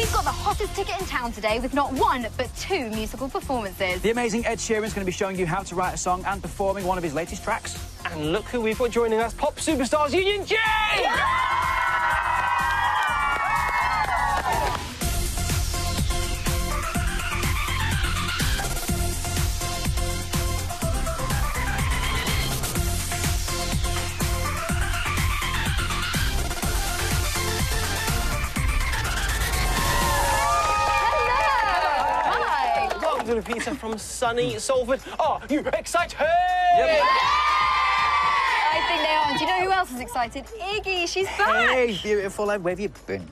We've got the hottest ticket in town today with not one, but two musical performances. The amazing Ed Sheeran is going to be showing you how to write a song and performing one of his latest tracks. And look who we've got joining us, pop superstars Union J! Peter from sunny Salford. Are you excited? Yep. I think they are. Do you know who else is excited? Iggy, she's back. Hey, beautiful, and where have you been?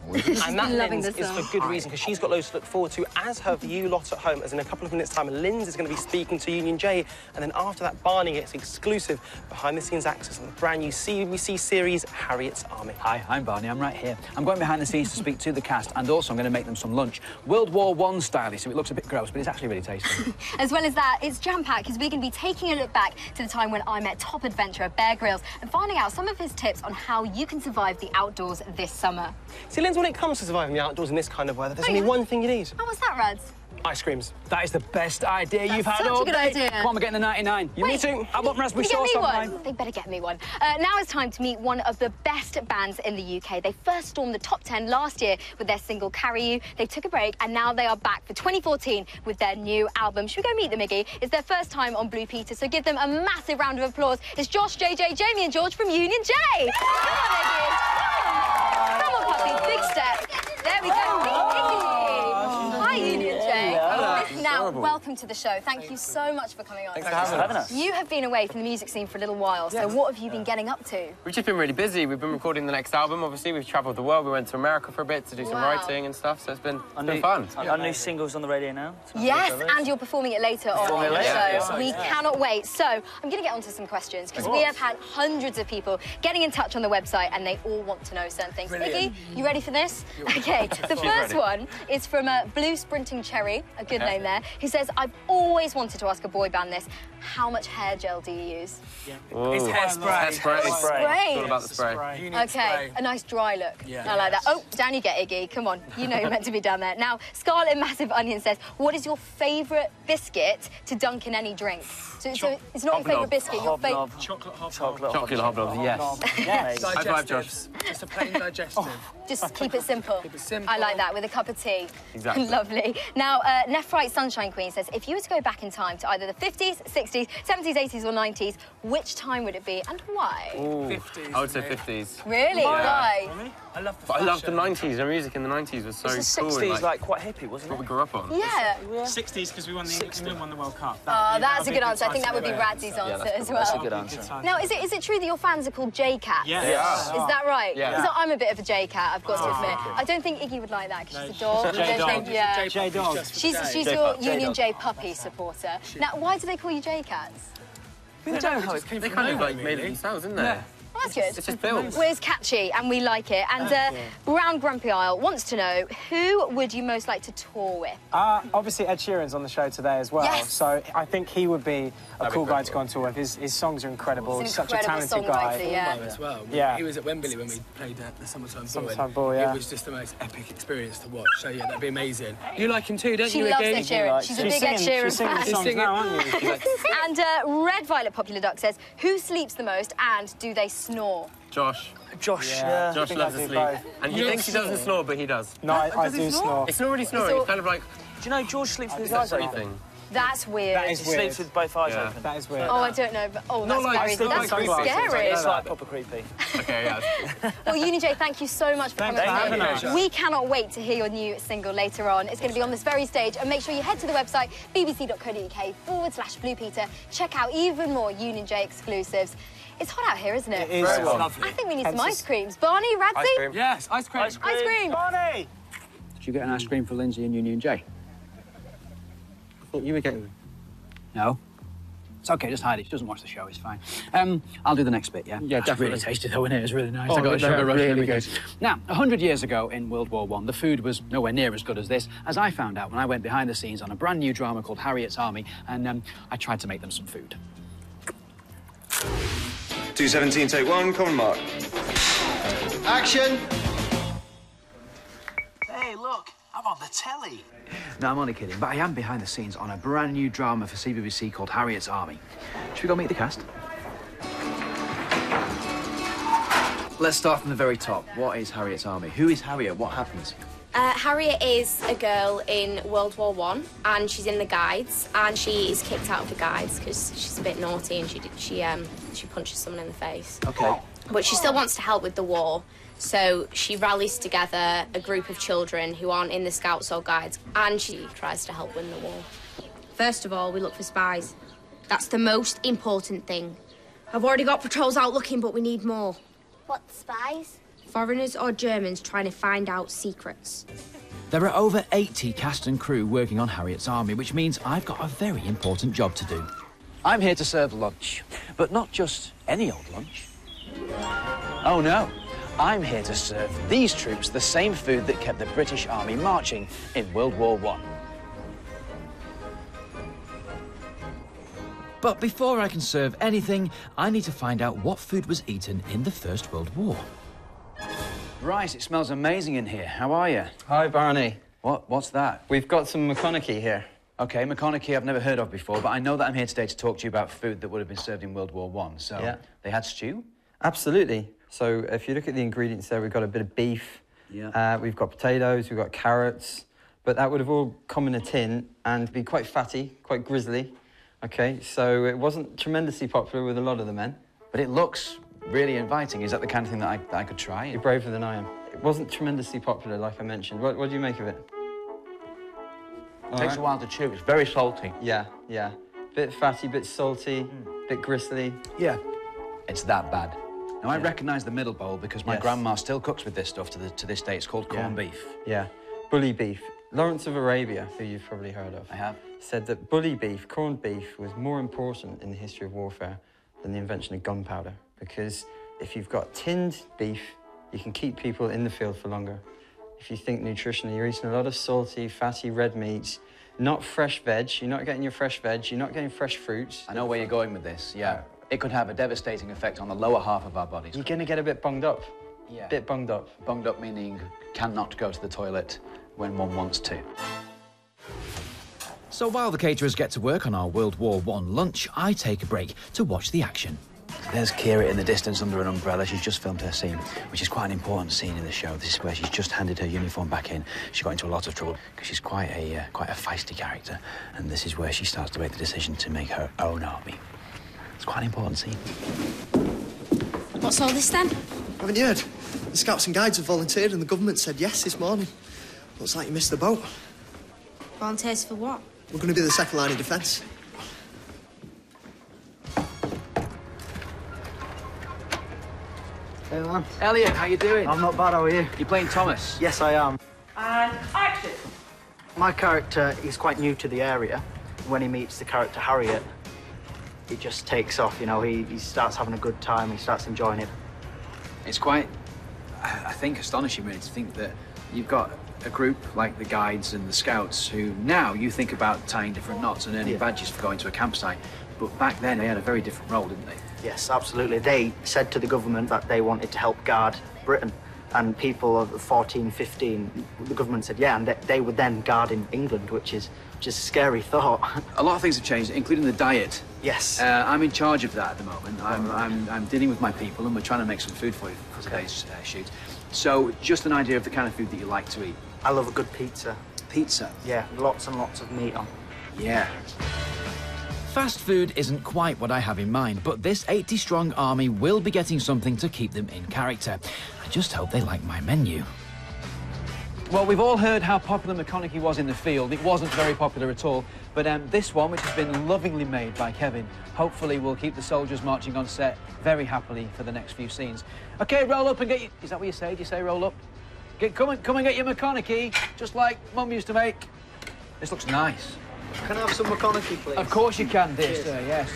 And that Linz is for good reason, because she's got loads to look forward to, as have you lot at home, as in a couple of minutes' time, Linz is going to be speaking to Union J, and then after that, Barney gets exclusive behind-the-scenes access on the brand new CBBC series, Harriet's Army. Hi, I'm Barney, I'm right here. I'm going behind the scenes to speak to the cast, and also I'm going to make them some lunch. World War I style, so it looks a bit gross, but it's actually really tasty. As well as that, it's jam-packed, because we're going to be taking a look back to the time when I met top adventurer Bear Grylls and finding out some of his tips on how you can survive the outdoors this summer. See, Linz, when it comes to surviving the outdoors in this kind of weather, there's only one thing you need. Oh, what's that, Rads? Ice creams. That is the best idea you've had all day. Such a good idea. Come on, we're getting the 99. You me too. I want raspberry sauce on mine. They better get me one. Now it's time to meet one of the best bands in the UK. They first stormed the top 10 last year with their single Carry You. They took a break and now they are back for 2014 with their new album. Should we go meet them, Iggy? It's their first time on Blue Peter, so give them a massive round of applause. It's Josh, JJ, Jamie and George from Union J. Come on, Iggy. Come on, puppy. Big step. There we go. Hi, Union J. Now, welcome to the show. Thank you so much for coming on. Thanks for having us. You have been away from the music scene for a little while, so what have you been getting up to? We've just been really busy. We've been recording the next album, obviously. We've travelled the world. We went to America for a bit to do some writing and stuff, so it's been fun. Our new single's on the radio now. Yes, and you're performing it later on the show. We cannot wait. So, I'm going to get onto some questions, because we have had hundreds of people getting in touch on the website, and they all want to know certain things. Iggy, you ready for this? OK, the first one is from Blue Sprinting Cherry, a good name there, who says, I've always wanted to ask a boy band this. How much hair gel do you use? It's hairspray. Spray. It's all about the spray. OK, a nice dry look. I like that. Oh, down you get, Iggy. Come on, you know you're meant to be down there. Now, Scarlet Massive Onion says, what is your favourite biscuit to dunk in any drink? So it's not your favourite biscuit, your favourite... Chocolate hobnob. Chocolate hobnob, yes. Yes. High five, Josh. Just a plain digestive. Just keep it simple. Keep it simple. I like that, with a cup of tea. Exactly. Lovely. Now, Nephrite Sunshine Queen says, if you were to go back in time to either the 50s, 60s, 70s, 80s or 90s, which time would it be and why? Ooh, 50s. I would say 50s. Really? Why? Really? I love the But I loved the 90s. The music in the 90s was so cool. The 60s, like, quite hippie, wasn't what it? we grew up on. Yeah. 60s, because England won the World Cup. Oh, that's a good answer. I think that would be Radzy's answer as well. That's a good answer. Now, is it true that your fans are called J-Cats? Yes. Is that right? Yeah. Because I'm a bit of a J-Cat, I've got to admit. I don't think Iggy would like that, because she's a dog. J-Dog. Yeah. J-Dog. She's your Union J puppy supporter. Now, why do they call you J-Cats? I don't know how it came They from. kind of like made it themselves, didn't they? Well, that's good. It's just built. Well, it's catchy and we like it. And Brown Grumpy Isle wants to know, who would you most like to tour with? Obviously, Ed Sheeran's on the show today as well. Yes. So I think he would be a cool guy to go on tour with. His songs are incredible. He's such a talented guy. As well. Yeah. He was at Wembley when we played the Summertime Ball. Summertime Ball, yeah. It was just the most epic experience to watch. So, yeah, that'd be amazing. You like him too, don't She you, loves Iggy? Ed Sheeran. She's a big Ed Sheeran She's singing fan. the songs now, aren't you? And Red Violet Popular Duck says, who sleeps the most and do they snore? Josh. Josh, Josh loves to sleep. And he thinks he doesn't snore, but he does. No, I do snore. It's not really snoring. It's kind of like... Do you know George sleeps with his eyes open? Thing. That's weird. That is He weird. sleeps with both eyes open. That is weird. Oh, I don't know, but that's like- scary. That's like scary. It's like proper creepy. Okay, yeah. Well, Uni J, thank you so much for coming having on. us. We cannot wait to hear your new single later on. It's going to be on this very stage, and make sure you head to the website bbc.co.uk/Blue Peter. Check out even more Union J exclusives. It's hot out here, isn't it? It is. I think we need some ice creams. Barney, Radzy? Ice cream. Yes, ice cream. Ice cream. Barney! Did you get an ice cream for Lindsay and Union J? I thought you were getting... No. It's OK, just hide it. She doesn't watch the show, it's fine. I'll do the next bit, yeah? Yeah, It's definitely. really tasty, though, isn't it? It's really nice. Oh, I got to show no, a rush. really good. Now, 100 years ago in World War I, the food was nowhere near as good as this, as I found out when I went behind the scenes on a brand new drama called Harriet's Army, and I tried to make them some food. 217, take one, common mark. Action! Hey, look, I'm on the telly. No, I'm only kidding, but I am behind the scenes on a brand new drama for CBBC called Harriet's Army. Should we go meet the cast? Let's start from the very top. What is Harriet's Army? Who is Harriet? What happens? Harriet is a girl in World War I, and she's in the Guides, and she is kicked out of the Guides because she's a bit naughty and she punches someone in the face. Okay. But she still wants to help with the war, so she rallies together a group of children who aren't in the Scouts or Guides, and she tries to help win the war. First of all, we look for spies. That's the most important thing. I've already got patrols out looking, but we need more. What spies? Foreigners or Germans trying to find out secrets. There are over 80 cast and crew working on Harriet's Army, which means I've got a very important job to do. I'm here to serve lunch, but not just any old lunch. Oh no, I'm here to serve these troops the same food that kept the British Army marching in World War I. But before I can serve anything, I need to find out what food was eaten in the First World War. Bryce, it smells amazing in here. How are you? Hi, Barney. What's that? We've got some McConaughey here. OK, McConaughey I've never heard of before, but I know that I'm here today to talk to you about food that would have been served in World War I. So, yeah. They had stew? Absolutely. So, if you look at the ingredients there, we've got a bit of beef. Yeah. We've got potatoes, we've got carrots. But that would have all come in a tin and be quite fatty, quite grisly. OK, so it wasn't tremendously popular with a lot of the men. But it looks really inviting. Is that the kind of thing that I could try? You're braver than I am. It wasn't tremendously popular, like I mentioned. What do you make of it? It takes a while to chew. It's very salty. Yeah. Bit fatty, bit salty, bit gristly. Yeah. It's that bad. Now, I recognise the middle bowl because my grandma still cooks with this stuff to this day. It's called corned beef. Yeah. Bully beef. Lawrence of Arabia, who you've probably heard of, I have, said that bully beef, corned beef, was more important in the history of warfare than the invention of gunpowder. Because if you've got tinned beef, you can keep people in the field for longer. If you think nutritionally, you're eating a lot of salty, fatty red meats, not fresh veg. You're not getting your fresh veg. You're not getting fresh fruits. I know where you're going with this, yeah. It could have a devastating effect on the lower half of our bodies. You're going to get a bit bunged up. Yeah. Bit bunged up. Bunged up meaning cannot go to the toilet when one wants to. So while the caterers get to work on our World War I lunch, I take a break to watch the action. There's Kira in the distance under an umbrella. She's just filmed her scene, which is quite an important scene in the show. This is where she's just handed her uniform back in. She got into a lot of trouble because she's quite a feisty character, and this is where she starts to make the decision to make her own army. It's quite an important scene. What's all this then? Haven't you heard? The Scouts and Guides have volunteered and the government said yes this morning. Looks like you missed the boat. Volunteers for what? We're going to be the second line of defence. Hey, man. Elliot, how you doing? I'm not bad, how are you? You playing Thomas? Yes, I am. And action! My character is quite new to the area. When he meets the character Harriet, he just takes off, you know, he starts having a good time, he starts enjoying it. It's quite, I think, astonishing, really, to think that you've got a group like the Guides and the Scouts who now you think about tying different knots and earning badges for going to a campsite, but back then they had a very different role, didn't they? Yes, absolutely. They said to the government that they wanted to help guard Britain, and people of 14, 15, the government said yeah, and they were then guarding England, which is just a scary thought. A lot of things have changed, including the diet. Yes. I'm in charge of that at the moment. I'm dealing with my people, and we're trying to make some food for you for today's shoot. So, just an idea of the kind of food that you like to eat. I love a good pizza. Pizza? Yeah, lots and lots of meat on. Yeah. Fast food isn't quite what I have in mind, but this 80-strong army will be getting something to keep them in character. I just hope they like my menu. Well, we've all heard how popular McConaughey was in the field. It wasn't very popular at all. But this one, which has been lovingly made by Kevin, hopefully will keep the soldiers marching on set very happily for the next few scenes. OK, roll up and get you... Is that what you say? Do you say roll up? Come and get your McConaughey, just like Mum used to make. This looks nice. Can I have some McConaughey, please? Of course you can, dear sir, yes.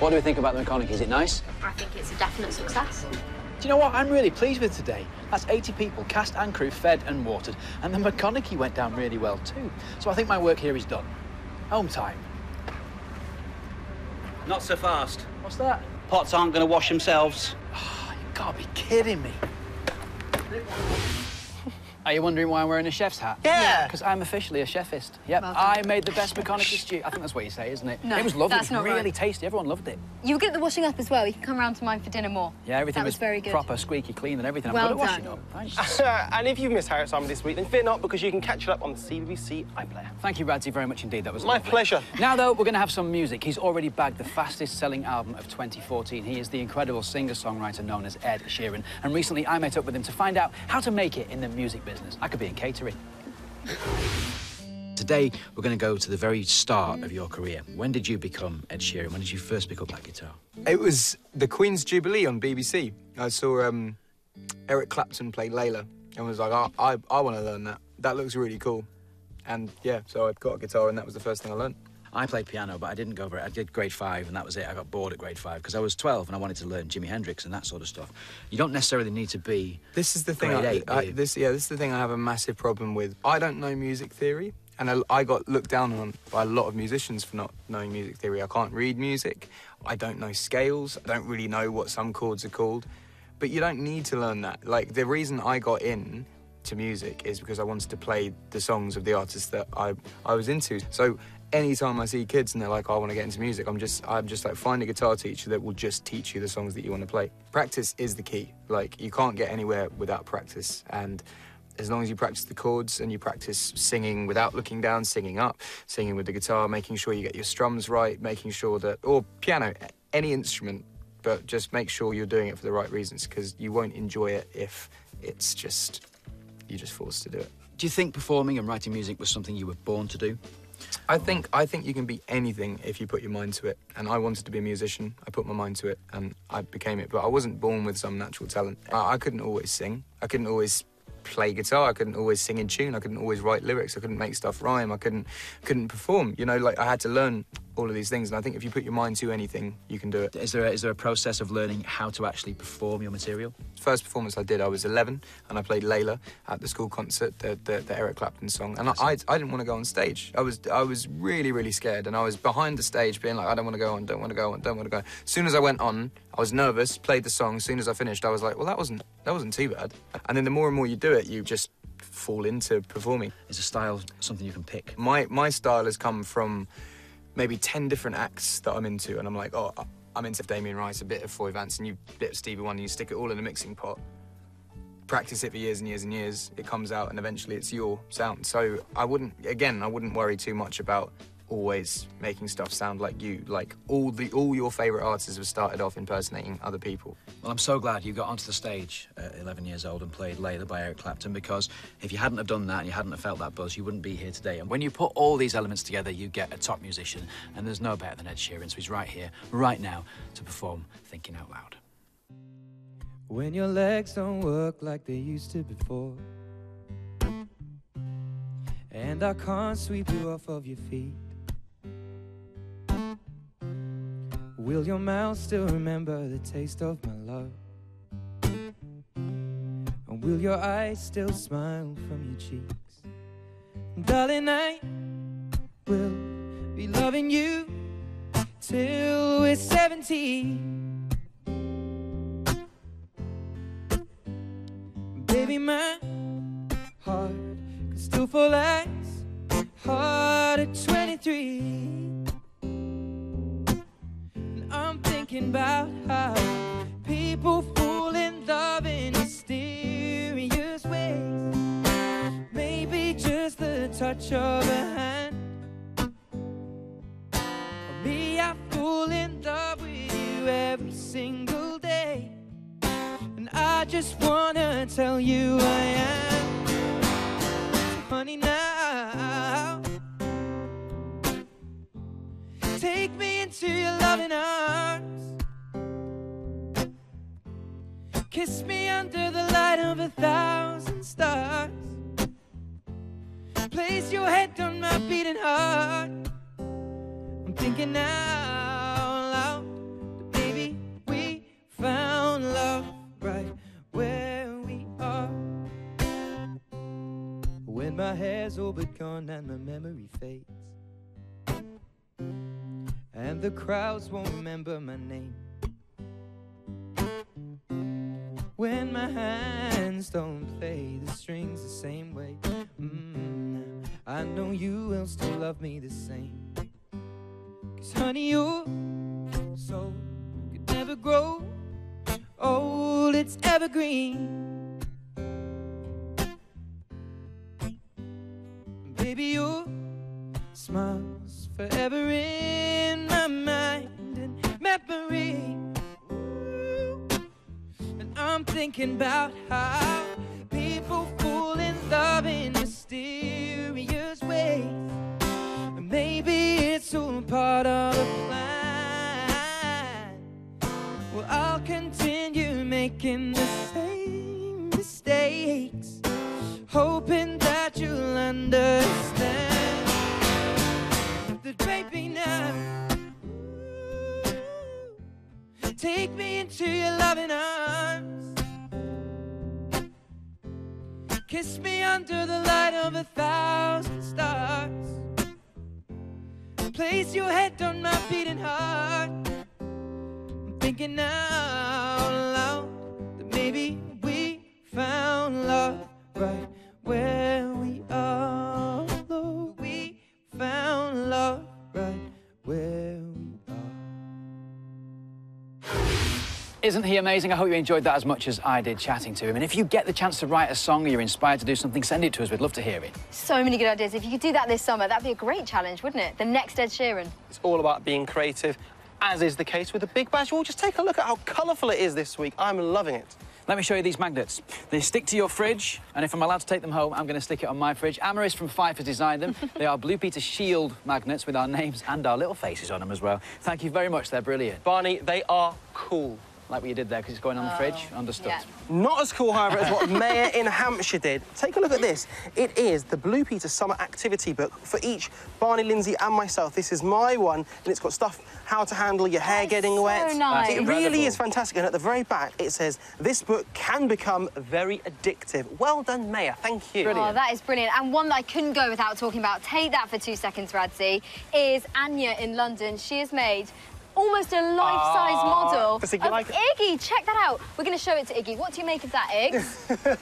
What do we think about the McConaughey? Is it nice? I think it's a definite success. Do you know what I'm really pleased with today? That's 80 people, cast and crew, fed and watered, and the McConaughey went down really well too. So I think my work here is done. Home time. Not so fast. What's that? Pots aren't going to wash themselves. Oh, you can't be kidding me. Are you wondering why I'm wearing a chef's hat? Yeah. Because I'm officially a chefist. Yep, Well I made the best McConaughey stew. I think that's what you say, isn't it? No, it was lovely. that's not really right. tasty. Everyone loved it. You get the washing up as well. You can come round to mine for dinner more. Yeah, everything that was very good. Proper, squeaky clean and everything. Well I'm good at washing done. up. Thanks. And if you've missed Harriet Simon this week, then fear not, because you can catch it up on the CBBC iPlayer. Thank you, Radzi, very much indeed. That was My lovely. pleasure. Now, though, we're going to have some music. He's already bagged the fastest-selling album of 2014. He is the incredible singer-songwriter known as Ed Sheeran. And recently, I met up with him to find out how to make it in the music business. I could be in catering. Today, we're going to go to the very start of your career. When did you become Ed Sheeran? When did you first pick up that guitar? It was the Queen's Jubilee on BBC. I saw Eric Clapton play Layla and was like, I want to learn that. That looks really cool. And yeah, so I got a guitar and that was the first thing I learned. I played piano, but I didn't go very... I did grade 5, and that was it. I got bored at grade 5 because I was 12 and I wanted to learn Jimi Hendrix and that sort of stuff. You don't necessarily need to be This is the thing. grade 8, This is the thing I have a massive problem with. I don't know music theory, and I got looked down on by a lot of musicians for not knowing music theory. I can't read music. I don't know scales. I don't really know what some chords are called. But you don't need to learn that. Like, the reason I got in to music is because I wanted to play the songs of the artists that I was into. So anytime I see kids and they're like, I want to get into music, I'm just like, find a guitar teacher that will just teach you the songs that you want to play. Practice is the key. Like, you can't get anywhere without practice. And as long as you practice the chords and you practice singing without looking down, singing up, singing with the guitar, making sure you get your strums right, making sure that, or piano, any instrument, but just make sure you're doing it for the right reasons, because you won't enjoy it if it's just, you're just forced to do it. Do you think performing and writing music was something you were born to do? I think you can be anything if you put your mind to it. And I wanted to be a musician. I put my mind to it and I became it. But I wasn't born with some natural talent. I couldn't always sing. I couldn't always play guitar. I couldn't always sing in tune. I couldn't always write lyrics. I couldn't make stuff rhyme. I couldn't perform. You know, like, I had to learn all of these things. And I think if you put your mind to anything, you can do it. Is there a process of learning how to actually perform your material? First performance I did, I was 11, and I played Layla at the school concert, the Eric Clapton song. And I didn't want to go on stage. I was really, really scared, and I was behind the stage being like, I don't want to go on, don't want to go on, don't want to go on. As soon as I went on, I was nervous, played the song. As soon as I finished, I was like, well, that wasn't too bad. And then the more and more you do it, you just fall into performing. Is a style something you can pick? My style has come from maybe 10 different acts that I'm into, and I'm like, oh, I'm into Damien Rice, a bit of Foy Vance, and a bit of Stevie Wonder, and you stick it all in a mixing pot. Practice it for years and years and years, it comes out, and eventually it's your sound. So I wouldn't worry too much about always making stuff sound like you. Like, all your favourite artists have started off impersonating other people. Well, I'm so glad you got onto the stage at 11 years old and played Layla by Eric Clapton, because if you hadn't have done that and you hadn't have felt that buzz, you wouldn't be here today. And when you put all these elements together, you get a top musician, and there's no better than Ed Sheeran, so he's right here, right now, to perform Thinking Out Loud. When your legs don't work like they used to before, and I can't sweep you off of your feet, will your mouth still remember the taste of my love? And will your eyes still smile from your cheeks? Darling, I will be loving you till we're 70. Baby, my heart can still fall as hard at 23. I'm thinking about how people fall in love in mysterious ways. Maybe just the touch of a hand. Or me, I fall in love with you every single day. And I just wanna tell you I am. So honey, now take me into your loving arms. Kiss me under the light of 1,000 stars. Place your head on my beating heart. I'm thinking out loud that baby, we found love right where we are. When my hair's all but gone and my memory fades, and the crowds won't remember my name, when my hands don't play the strings the same way. I know you will still love me the same. 'Cause honey, your soul could never grow old, it's evergreen. Baby, your smile's forever in my mind and memory. And I'm thinking about how people fall in love in mysterious ways. And maybe it's all part of a plan. Well, I'll continue making the same mistakes, hoping that you'll understand that, baby, now take me into your loving arms, kiss me under the light of 1,000 stars, place your head on my beating heart. I'm thinking out loud that maybe we found love right where we are. Lord, we found love right where we are. Isn't he amazing? I hope you enjoyed that as much as I did chatting to him. And if you get the chance to write a song or you're inspired to do something, send it to us. We'd love to hear it. So many good ideas. If you could do that this summer, that'd be a great challenge, wouldn't it? The next Ed Sheeran. It's all about being creative, as is the case with the Big Badge. Well, just take a look at how colourful it is this week. I'm loving it. Let me show you these magnets. They stick to your fridge, and if I'm allowed to take them home, I'm going to stick it on my fridge. Amaris from Fife has designed them. They are Blue Peter Shield magnets with our names and our little faces on them as well. Thank you very much. They're brilliant. Barney, they are cool. Like what you did there, because it's going on the fridge. Understood. Yeah. Not as cool, however, as what Mayor in Hampshire did. Take a look at this. It is the Blue Peter Summer Activity Book for each Barney, Lindsay and myself. This is my one, and it's got stuff, how to handle your hair getting wet. So nice. It really is fantastic. And at the very back, it says, this book can become very addictive. Well done, Mayor. Thank you. Brilliant. Oh, that is brilliant. And one that I couldn't go without talking about, take that for 2 seconds, Radzi, is Anya in London. She has made almost a life-size model of Iggy. Check that out. We're going to show it to Iggy. What do you make of that, Iggs?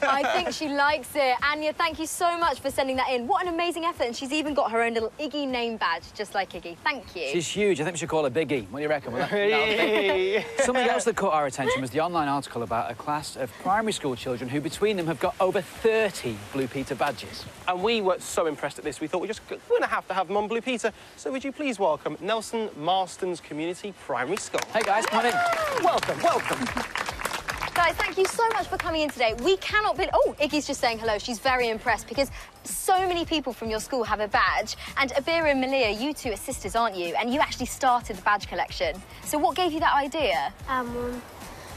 I think she likes it. Anya, thank you so much for sending that in. What an amazing effort. And she's even got her own little Iggy name badge, just like Iggy. Thank you. She's huge. I think we should call her Biggie. What do you reckon? Something else that caught our attention was the online article about a class of primary school children who, between them, have got over 30 Blue Peter badges. And we were so impressed at this, we thought we're going to have them on Blue Peter. So would you please welcome Nelson Marston's Community Primary School. Hey, guys, come on in. Welcome, welcome. Guys, thank you so much for coming in today. We cannot believe... Oh, Iggy's just saying hello. She's very impressed because so many people from your school have a badge. And Abira and Malia, you two are sisters, aren't you? And you actually started the badge collection. So what gave you that idea? Our mum.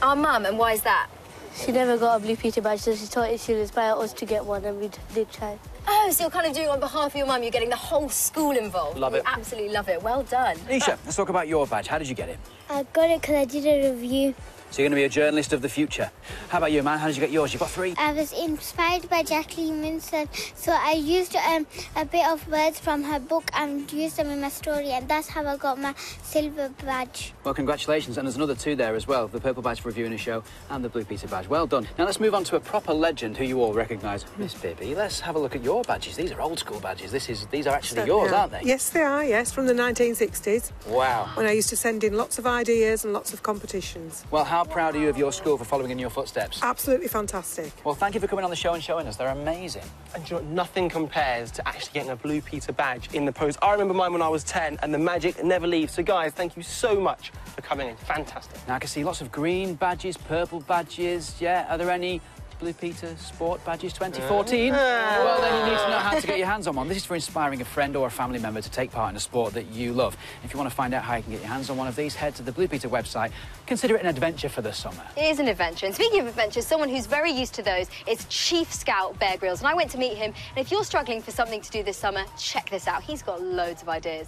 Our mum, and why is that? She never got a Blue Peter badge, so she thought she'd inspire us to get one, and we did try. Oh, so you're kind of doing it on behalf of your mum. You're getting the whole school involved. Love it. Absolutely love it. Well done. Nisha, let's talk about your badge. How did you get it? I got it because I did a review. So you're going to be a journalist of the future. How about you, man? How did you get yours? You've got 3. I was inspired by Jacqueline Winston, so I used a bit of words from her book and used them in my story, and that's how I got my silver badge. Well, congratulations. And there's another 2 there as well, the purple badge for reviewing a show and the Blue Peter badge. Well done. Now let's move on to a proper legend who you all recognise. Miss Bibby, let's have a look at your badges. These are old school badges. These are actually yours, aren't they? Yes, they are, yes, from the 1960s. Wow. When I used to send in lots of ideas and lots of competitions. Well, how proud are you of your school for following in your footsteps? Absolutely fantastic. Well, thank you for coming on the show and showing us. They're amazing. And you know, nothing compares to actually getting a Blue Peter badge in the post. I remember mine when I was 10, and the magic never leaves. So, guys, thank you so much for coming in. Fantastic. Now, I can see lots of green badges, purple badges. Yeah, are there any Blue Peter Sport badges 2014? Well, then you need to know how to get your hands on one. This is for inspiring a friend or a family member to take part in a sport that you love. If you want to find out how you can get your hands on one of these, head to the Blue Peter website. Consider it an adventure for the summer. It is an adventure. And speaking of adventures, someone who's very used to those is Chief Scout Bear Grylls. And I went to meet him. And if you're struggling for something to do this summer, check this out. He's got loads of ideas.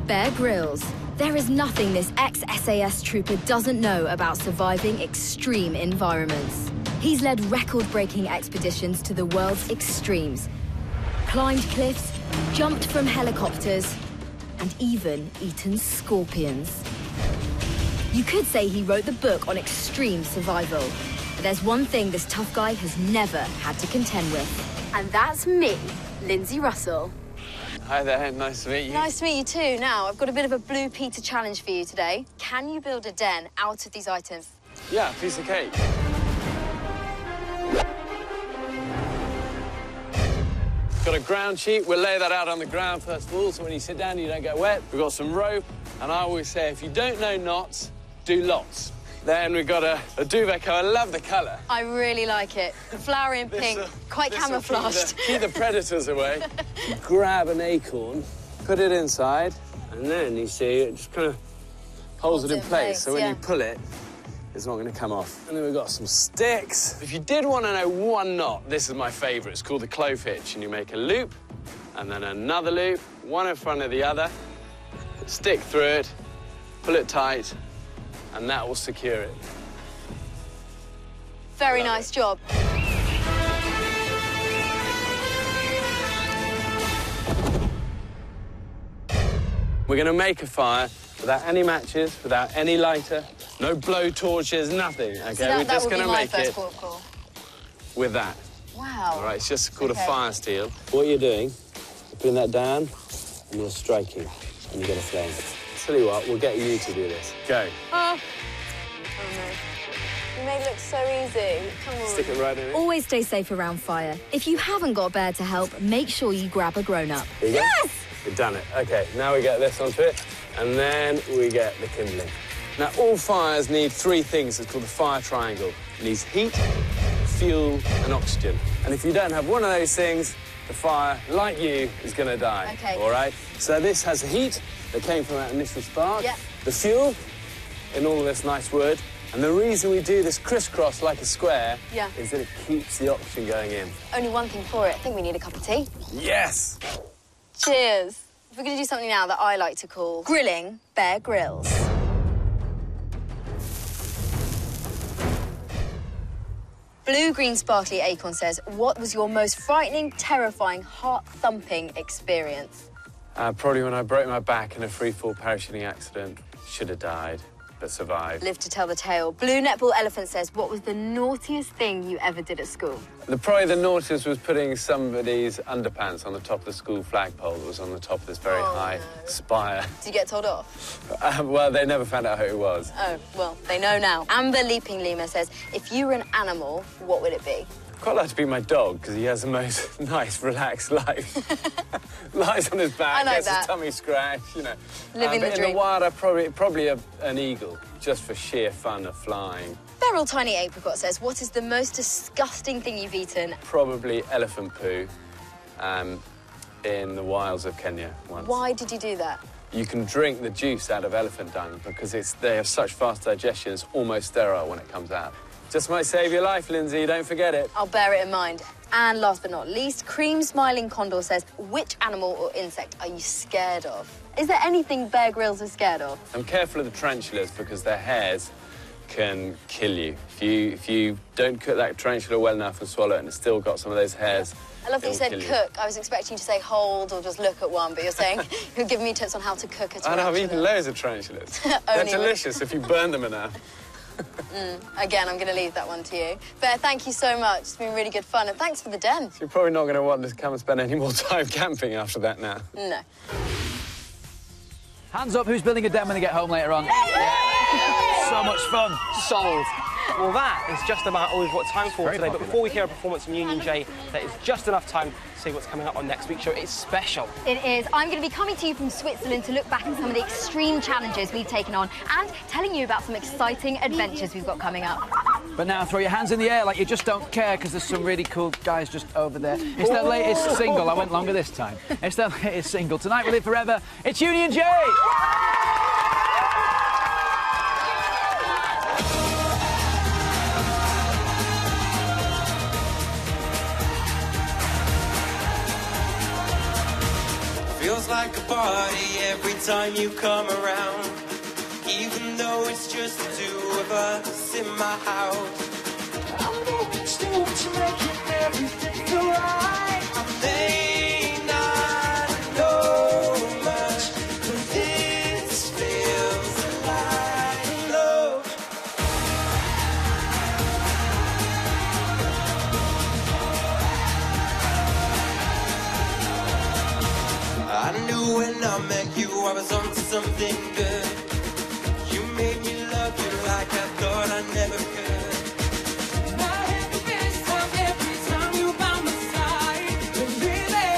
Bear Grylls. There is nothing this ex-SAS trooper doesn't know about surviving extreme environments. He's led record-breaking expeditions to the world's extremes, climbed cliffs, jumped from helicopters, and even eaten scorpions. You could say he wrote the book on extreme survival. But there's one thing this tough guy has never had to contend with. And that's me, Lindsay Russell. Hi there, nice to meet you. Nice to meet you too. Now, I've got a bit of a Blue Peter challenge for you today. Can you build a den out of these items? Yeah, piece of cake. Got a ground sheet. We'll lay that out on the ground first of all, so when you sit down, you don't get wet. We've got some rope, and I always say, if you don't know knots, do lots. Then we've got a duvet cover. I love the colour. I really like it. The flowery and pink, quite camouflaged. Keep the predators away. Grab an acorn, put it inside, and then you see it just kind of holds it in place. So when you pull it, it's not going to come off. And then we've got some sticks. If you did want to know one knot, this is my favourite. It's called the clove hitch, and you make a loop, and then another loop, one in front of the other, stick through it, pull it tight, and that will secure it. Very nice job. We're going to make a fire without any matches, without any lighter, no blow torches, nothing, OK? So We're just going to make it call. with that. Wow. All right, it's just called a fire steel. What you're doing, you're putting that down, and you're striking, and you get a flame. Tell you what, we'll get you to do this. Go. Oh no. You made it look so easy. Come on. Stick it right in it. Always stay safe around fire. If you haven't got a bear to help, make sure you grab a grown-up. Yes! We've done it. OK, now we get this onto it, and then we get the kindling. Now, all fires need three things. It's called the fire triangle. It needs heat, fuel, and oxygen. And if you don't have one of those things, the fire, like you, is going to die. OK. All right? So this has the heat that came from that initial spark. Yep. The fuel in all of this nice wood. And the reason we do this crisscross like a square is that it keeps the oxygen going in. Only one thing for it. I think we need a cup of tea. Yes! Cheers. We're going to do something now that I like to call grilling Bear Grylls. Blue Green Sparkly Acorn says, what was your most frightening, terrifying, heart-thumping experience? Probably when I broke my back in a free-fall parachuting accident. Should have died, but survived. Live to tell the tale. Blue Netball Elephant says, what was the naughtiest thing you ever did at school? Probably the naughtiest was putting somebody's underpants on the top of the school flagpole that was on the top of this very high spire. Did you get told off? Well, they never found out who it was. Oh, well, they know now. Amber Leaping Lemur says, if you were an animal, what would it be? Quite like to be my dog, because he has the most nice, relaxed life. Lies on his back, gets his tummy scratched, you know. Living the dream. In the wild, I'd probably an eagle, just for sheer fun of flying. Beryl Tiny Apricot says, what is the most disgusting thing you've eaten? Probably elephant poo in the wilds of Kenya once. Why did you do that? You can drink the juice out of elephant dung because they have such fast digestion, it's almost sterile when it comes out. Just might save your life, Lindsay, don't forget it. I'll bear it in mind. And last but not least, Cream Smiling Condor says, which animal or insect are you scared of? Is there anything Bear Grylls is scared of? I'm careful of the tarantulas because their hairs can kill you. If you don't cook that tarantula well enough and swallow it and it's still got some of those hairs, I love that you said cook. I was expecting you to say hold or just look at one, but you're saying you're giving me tips on how to cook a tarantula. I know, I've eaten loads of tarantulas. They're delicious if you burn them enough. Again, I'm going to leave that one to you. Bear, thank you so much. It's been really good fun, and thanks for the den. So you're probably not going to want to come and spend any more time camping after that now. No. Hands up, who's building a den when they get home later on? Yeah. So much fun. Sold. Well, that is just about all we've got time for today. But before we hear a performance from Union J, there is just enough time to see what's coming up on next week's show. It's special. It is. I'm going to be coming to you from Switzerland to look back at some of the extreme challenges we've taken on and telling you about some exciting adventures we've got coming up. But now throw your hands in the air like you just don't care because there's some really cool guys just over there. It's their latest single. I went longer this time. It's their latest single. Tonight We'll Live Forever. It's Union J! Feels like a party every time you come around. Even though it's just the two of us in my house, I'm going to make it everything feel right. I may not know much, but this feels like love. I was on to something good. You made me love you like I thought I never could. I had the best time every time you were by my side. But really,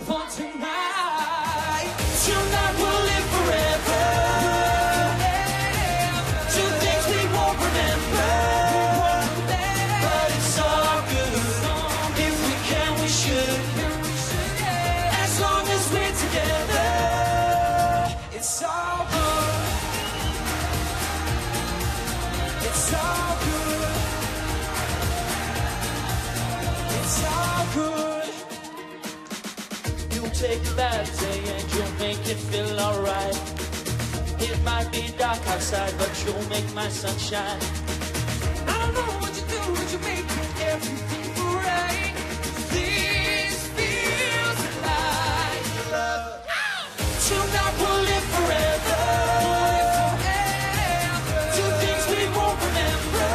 for tonight, tonight we'll live forever. Two things we won't remember. But it's all good. If we can, we should. As long as we're together, it's all good. It's all good. It's all good. You'll take a bad day and you'll make it feel alright. It might be dark outside, but you'll make my sunshine. I don't know what you do, but you make everything right. This feels like love. Tonight we'll live forever. Two things we won't remember.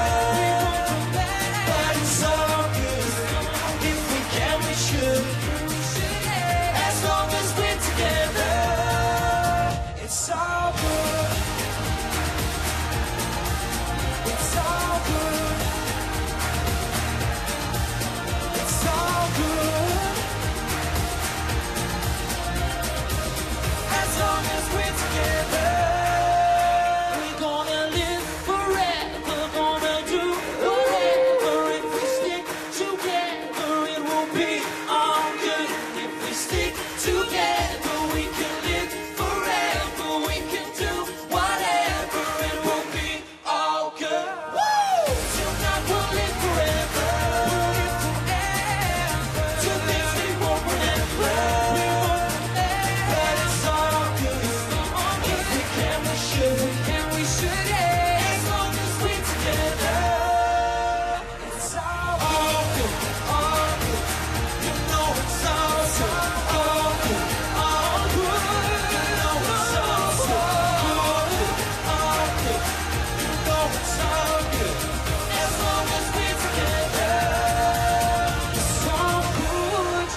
But it's all good. If we can, we should. As long as we're together, it's all good. It's all good. It's all good. As long as we're together, We're gonna live forever, gonna do whatever. If we stick together, it will be all good. if we stick together, we can live forever. We can do whatever. It will be all good. Woo! Tonight we'll live forever. Two things we won't remember. But it's all good. If we can, we should. As long as we're together, it's all good. All good. You know it's all good. All good. All good. You know it's all good. All good. You know it's all good. As long as we're together, it's all good.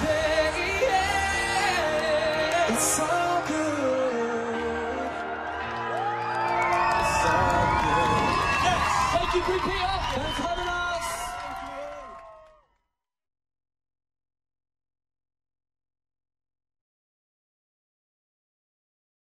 Yeah. It's all good. It's all good. Thank you, 3PR.